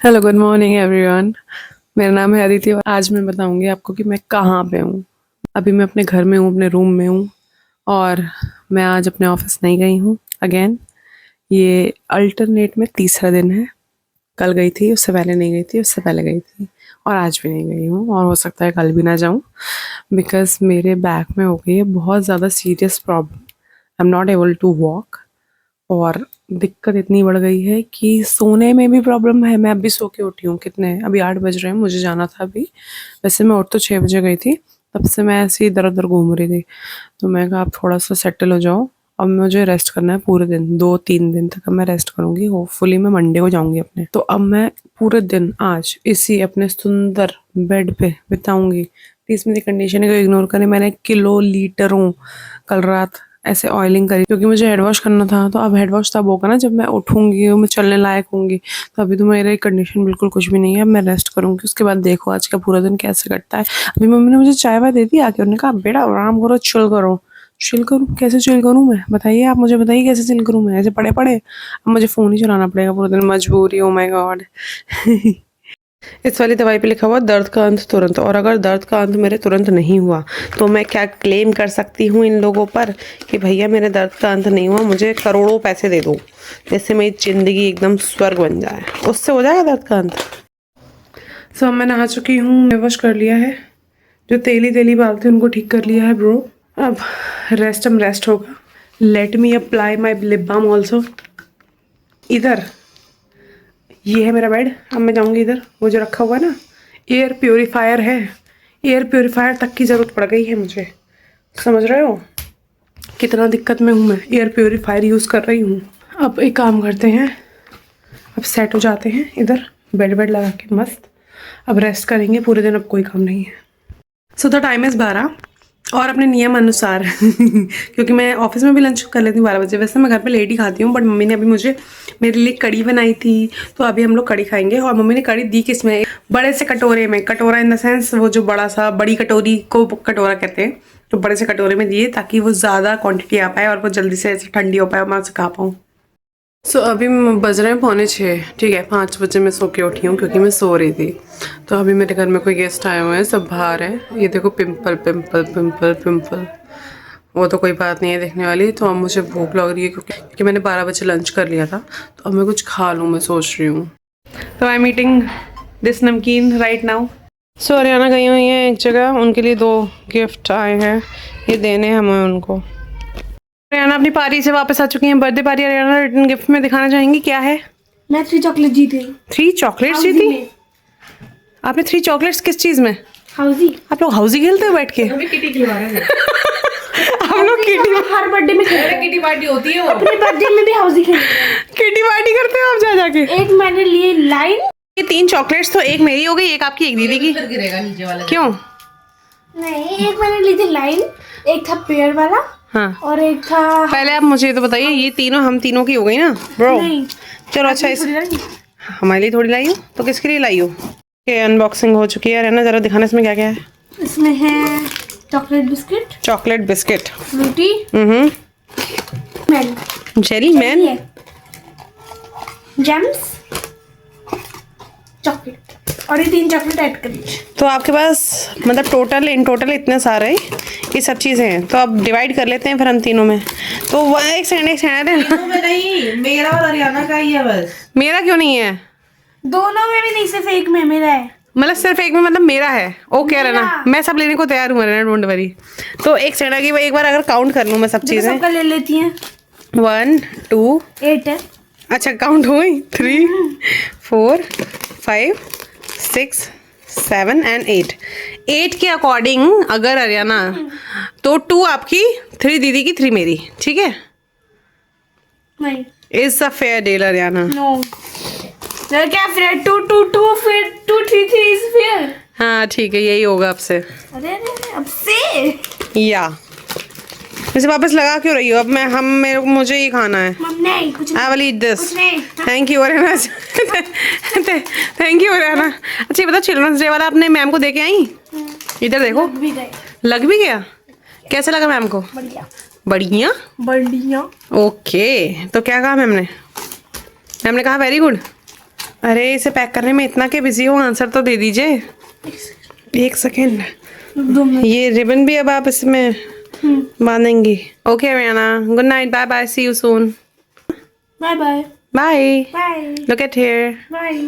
Hello, good morning everyone. मेरा नाम है अदिति और आज मैं बताऊंगी आपको कि मैं कहाँ पे हूँ। अभी मैं अपने घर में हूँ, अपने रूम में हूँ और मैं आज अपने ऑफिस नहीं गई हूँ अगेन। ये अल्टरनेट में तीसरा दिन है। कल गई थी, उससे पहले नहीं गई थी, उससे पहले गई थी और आज भी नहीं गई हूँ और हो सकता है कल भी ना जाऊँ बिकॉज मेरे बैक में हो गई है बहुत ज़्यादा serious problem. I am not able to walk और दिक्कत इतनी बढ़ गई है कि सोने में भी प्रॉब्लम है। मैं अभी सो के उठी हूँ, कितने अभी 8 बज रहे हैं, मुझे जाना था अभी। वैसे मैं उठ तो 6 बजे गई थी, तब से मैं ऐसे ही इधर उधर घूम रही थी। तो मैं कहा आप थोड़ा सा सेटल हो जाओ। अब मुझे रेस्ट करना है पूरे दिन, 2-3 दिन तक अब मैं रेस्ट करूँगी। होपफुली मैं मंडे को जाऊँगी अपने। तो अब मैं पूरे दिन आज इसी अपने सुंदर बेड पे बिताऊँगी। प्लीज़ मेरी कंडीशन को इग्नोर करें। मैंने किलो लीटरों कल रात ऐसे ऑयलिंग करी क्योंकि मुझे हेड वॉश करना था। तो अब हेड वॉश तब होगा ना जब मैं उठूंगी और मैं चलने लायक होंगी। तो अभी तो मेरी कंडीशन बिल्कुल कुछ भी नहीं है। अब मैं रेस्ट करूंगी, उसके बाद देखो आज का पूरा दिन कैसे कटता है। अभी मम्मी ने मुझे चाय वाय दे दी आके, उन्होंने कहा बेटा आराम करो, चिल करो। चिल करूँ? कैसे चिल करूँ मैं? बताइए, आप मुझे बताइए कैसे चिल करूँ मैं? ऐसे पड़े पड़े अब मुझे फ़ोन ही चलाना पड़ेगा पूरा दिन, मजबूरी। Oh my God. इस वाली दवाई पे लिखा हुआ दर्द का अंत तुरंत, और अगर दर्द का अंत मेरे तुरंत नहीं हुआ तो मैं क्या क्लेम कर सकती हूँ इन लोगों पर कि भैया मेरे दर्द का अंत नहीं हुआ, मुझे करोड़ों पैसे दे दो, जैसे मेरी ज़िंदगी एकदम स्वर्ग बन जाए। उससे हो जाएगा दर्द का अंत। सो मैं नहा चुकी हूँ, मैं वॉश कर लिया है, जो तेली तेली बाल थे उनको ठीक कर लिया है ब्रो। अब रेस्ट होगा। Let me apply my lip balm also. इधर ये है मेरा बेड। अब मैं जाऊंगी इधर, वो जो रखा हुआ है ना एयर प्योरीफायर है, एयर प्योरीफायर तक की ज़रूरत पड़ गई है मुझे। समझ रहे हो कितना दिक्कत में हूँ मैं? एयर प्योरीफायर यूज़ कर रही हूँ। अब एक काम करते हैं, अब सेट हो जाते हैं इधर बेड बेड लगा के मस्त। अब रेस्ट करेंगे पूरे दिन, अब कोई काम नहीं है। सो द टाइम इज़ 12 और अपने नियम अनुसार क्योंकि मैं ऑफिस में भी लंच कर लेती हूँ 12 बजे। वैसे मैं घर पे लेट ही खाती हूँ, बट मम्मी ने अभी मुझे मेरे लिए कड़ी बनाई थी, तो अभी हम लोग कड़ी खाएंगे। और मम्मी ने कड़ी दी किसमें? बड़े से कटोरे में। कटोरा इन द सेंस वो जो बड़ा सा, बड़ी कटोरी को कटोरा कहते हैं, तो बड़े से कटोरे में दिए ताकि वो ज़्यादा क्वान्टिटी आ पाए और वो जल्दी से ऐसे ठंडी हो पाए और मैं उसे खा पाऊँ। सो अभी बज रहे हैं 5:45, ठीक है। 5 बजे मैं सो के उठी हूँ क्योंकि मैं सो रही थी। तो अभी मेरे घर में कोई गेस्ट आए हुए हैं, सब बाहर हैं। ये देखो पिंपल पिंपल पिंपल पिंपल, वो तो कोई बात नहीं है देखने वाली। तो अब मुझे भूख लग रही है क्योंकि मैंने 12 बजे लंच कर लिया था, तो अब मैं कुछ खा लूँ, मैं सोच रही हूँ। तो आई एम ईटिंग दिस नमकीन राइट नाउ। सो हरियाणा गई हुई हैं एक जगह, उनके लिए 2 गिफ्ट आए हैं, ये देने हमें उनको। हरियाणा अपनी पारी से वापस आ चुकी हैं। बर्थडे पारी हरियाणा रिटर्न गिफ्ट में दिखाना चाहेंगी क्या है? मैं 3 चॉकलेट जीती। 3 चॉकलेट्स जीती? आपने 3 चॉकलेट्स किस चीज में? हाउजी। आप लोग हाउजी खेलते हो बैठ के? अभी किटी खिलवा रहे हैं। हम लोग किटी, हर बर्थडे में खेलते हैं। किटी पार्टी होती है वो। अपने बर्थडे में भी हाउजी खेलते हैं। किटी पार्टी करते हो आप जा जाके? एक मैंने लिए लाइन। ये 3 चॉकलेट्स तो एक मेरी हो गई, एक आपकी, एक दीदी की। गिरेगा नीचे वाला। क्यों? नहीं, एक मैंने ली थी लाइन, एक था पेयर वाला, हाँ, और एक था। पहले आप मुझे तो बताइए, ये तीनों हम तीनों की हो गई ना ब्रो? नहीं, चलो अच्छा, इस हमारे लिए थोड़ी लाई हो तो किसके लिए लाई हो? ये अनबॉक्सिंग हो चुकी है ना, जरा दिखाना इसमें क्या क्या है। इसमें है chocolate biscuit, chocolate biscuit, Frooti, man, jelly man, Gems, chocolate, और ये 3 चॉकलेट ऐड कर लीजिए। तो आपके पास मतलब इन टोटल इतने सारे ये सब चीज़ें हैं, तो अब डिवाइड कर लेते हैं फिर हम तीनों में। तो एक सेकंड नहीं, मेरा और हरियाणा का ही है बस। मेरा क्यों नहीं है? दोनों में भी नहीं, सिर्फ एक में मेरा है। मतलब सिर्फ एक में, मतलब मेरा है। ओके रहना, मैं सब लेने को तैयार हूँ रहना, डोंट वरी। तो एक सेकंड की एक बार अगर काउंट कर लूँ मैं सब चीज़ें। सबका ले लेती हैं। 1 2 8 है। अच्छा काउंट हो गई। 3 4 5 6 7 एंड 8। 8 के अकॉर्डिंग अगर हरियाणा, तो 2 आपकी, 3 दीदी की, 3 मेरी, ठीक है? नहीं, is a fair deal Haryana. No, क्या फेयर? 2 2 2 फिर 2 3 3 इज फेयर। हाँ ठीक है, यही होगा आपसे। अरे अरे, अब से या वैसे वापस लगा क्यों रही हो? अब मुझे ये खाना है। नहीं, कुछ आई विल ईट दिस। कुछ नहीं। Thank you Haryana. Thank you Haryana. अच्छा ये बता, चिल्ड्रंस डे वाला अपने मैम को दे के आई? इधर देखो, भी गए। लग भी गया। कैसा लगा मैम को? बढ़िया बढ़िया। बढ़िया। ओके, तो क्या कहा मैम ने? मैम ने कहा वेरी गुड। अरे इसे पैक करने में इतना के बिजी हो, आंसर तो दे दीजिए। 1 सेकेंड। ये रिबन भी अब आप इसमें बांधेंगी। Okay Ariana, good night, bye bye, see you soon. Bye bye bye. Bye look at here. Bye.